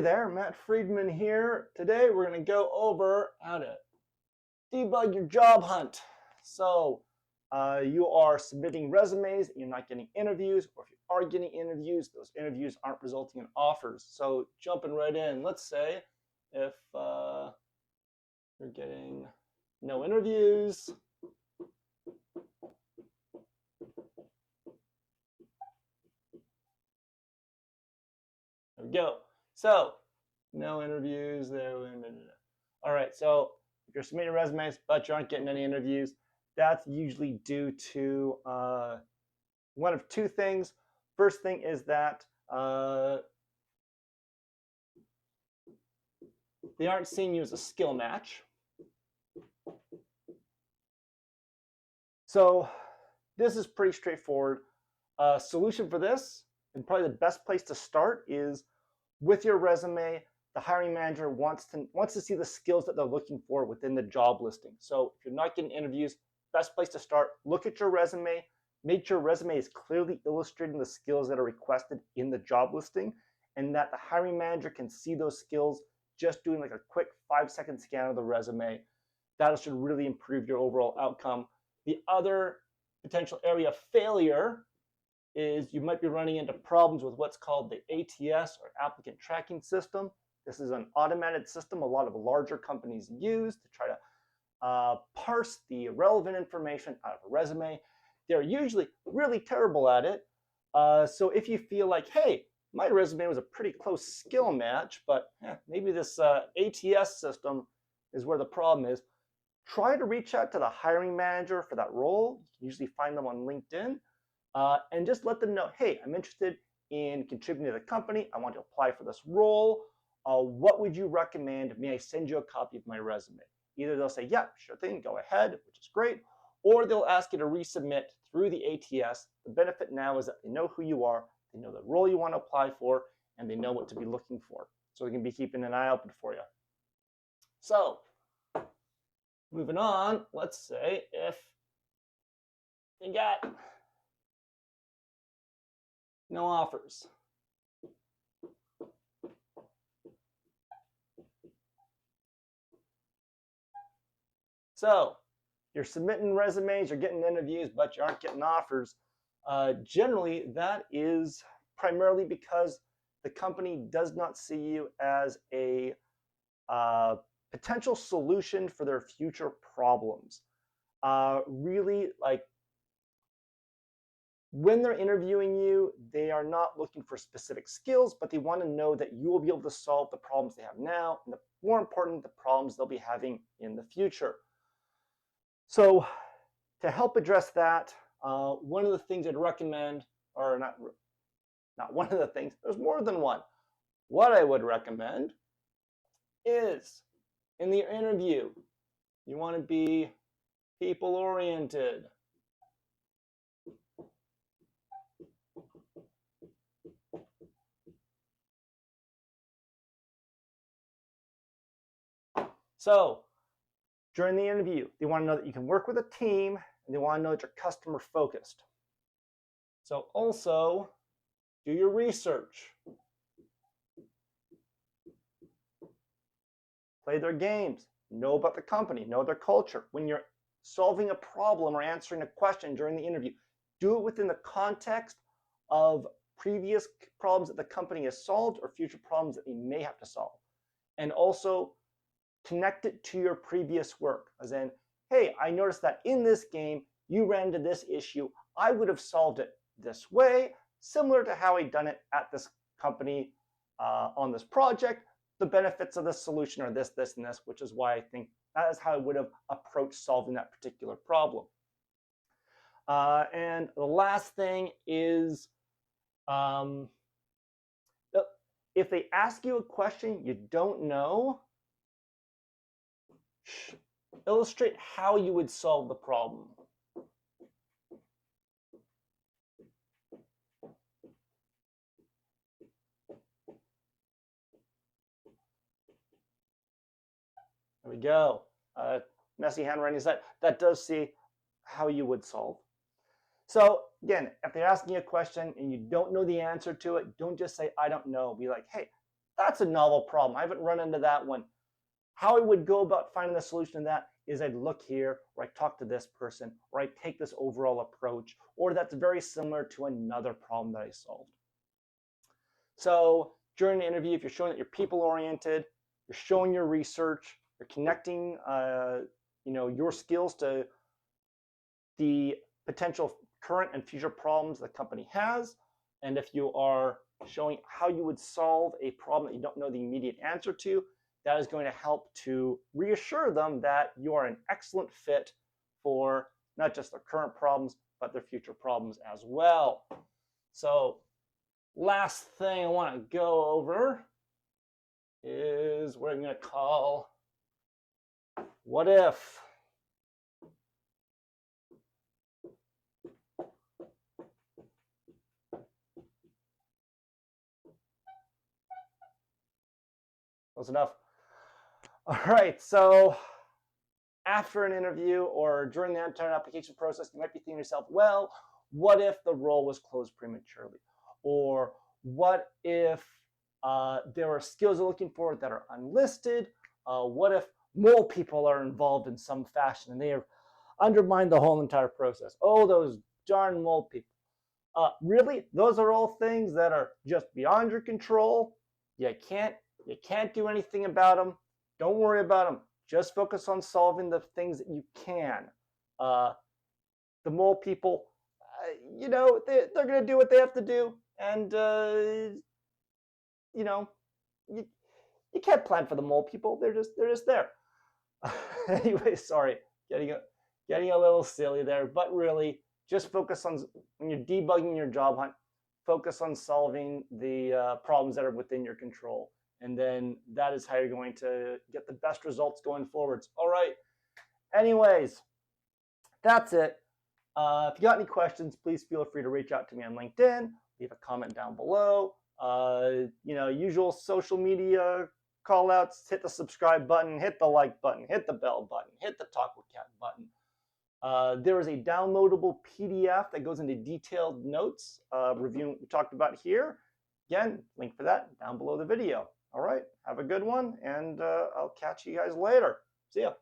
Hey there, Matt Friedman here. Today we're going to go over how to debug your job hunt. So you are submitting resumes and you're not getting interviews, or if you are getting interviews, those interviews aren't resulting in offers. So jumping right in, let's say if you're getting no interviews, there we go. So no interviews there. All right, so if you're submitting resumes but you aren't getting any interviews, that's usually due to one of two things. First thing is that they aren't seeing you as a skill match. So this is pretty straightforward. Solution for this, and probably the best place to start, is with your resume. The hiring manager wants to see the skills that they're looking for within the job listing. So if you're not getting interviews, best place to start, look at your resume, make sure your resume is clearly illustrating the skills that are requested in the job listing, and that the hiring manager can see those skills just doing like a quick 5-second scan of the resume. That should really improve your overall outcome. The other potential area of failure is you might be running into problems with what's called the ATS, or applicant tracking system. This is an automated system a lot of larger companies use to try to parse the relevant information out of a resume. They're usually really terrible at it. So if you feel like, hey, my resume was a pretty close skill match, but maybe this ATS system is where the problem is, try to reach out to the hiring manager for that role. You can usually find them on LinkedIn, and just let them know, hey, I'm interested in contributing to the company. I want to apply for this role. What would you recommend? May I send you a copy of my resume? Either they'll say, yeah, sure thing, go ahead, which is great, or they'll ask you to resubmit through the ATS. The benefit now is that they know who you are, they know the role you want to apply for, and they know what to be looking for. So they can be keeping an eye open for you. So moving on, let's say if you got no offers. So you're submitting resumes, you're getting interviews, but you aren't getting offers. Generally, that is primarily because the company does not see you as a potential solution for their future problems. Really, like, when they're interviewing you, they are not looking for specific skills, but they want to know that you will be able to solve the problems they have now, and more important, the problems they'll be having in the future. So to help address that, one of the things I'd recommend, or not one of the things, there's more than one. What I would recommend is, in the interview, you want to be people-oriented. So during the interview, they want to know that you can work with a team, and they want to know that you're customer focused. So also do your research. Play their games. Know about the company. Know their culture. When you're solving a problem or answering a question during the interview, do it within the context of previous problems that the company has solved or future problems that they may have to solve. And also connect it to your previous work, as in, hey, I noticed that in this game, you ran into this issue. I would have solved it this way, similar to how I'd done it at this company on this project. The benefits of this solution are this, this, and this, which is why I think that is how I would have approached solving that particular problem. And the last thing is, if they ask you a question you don't know, illustrate how you would solve the problem. There we go. Messy handwriting, that does see how you would solve. So again, if they're asking you a question and you don't know the answer to it, don't just say, I don't know. Be like, hey, That's a novel problem. I haven't run into that one. How I would go about finding the solution to that is I'd look here, or I talk to this person, or I take this overall approach, or that's very similar to another problem that I solved. So during the interview, if you're showing that you're people-oriented, you're showing your research, you're connecting your skills to the potential current and future problems the company has, and if you are showing how you would solve a problem that you don't know the immediate answer to, that is going to help to reassure them that you are an excellent fit for not just their current problems, but their future problems as well. So last thing I want to go over is what I'm going to call what if. Close enough. All right, so after an interview or during the entire application process, you might be thinking to yourself, well, what if the role was closed prematurely? Or what if there are skills you're looking for that are unlisted? What if more people are involved in some fashion and they have undermined the whole entire process? Oh, those darn mole people. Really, those are all things that are just beyond your control. You can't do anything about them. Don't worry about them. Just focus on solving the things that you can. The mole people, they're going to do what they have to do, and you can't plan for the mole people. They're just there. Anyway, sorry, getting a little silly there, but really, just focus on when you're debugging your job hunt. Focus on solving the problems that are within your control. And then that is how you're going to get the best results going forwards. All right. Anyways, that's it. If you got any questions, please feel free to reach out to me on LinkedIn. Leave a comment down below. Usual social media call outs. Hit the subscribe button. Hit the like button. Hit the bell button. Hit the Talk with Cat button. There is a downloadable PDF that goes into detailed notes reviewing what we talked about here. Again, link for that down below the video. All right, have a good one, and I'll catch you guys later. See ya.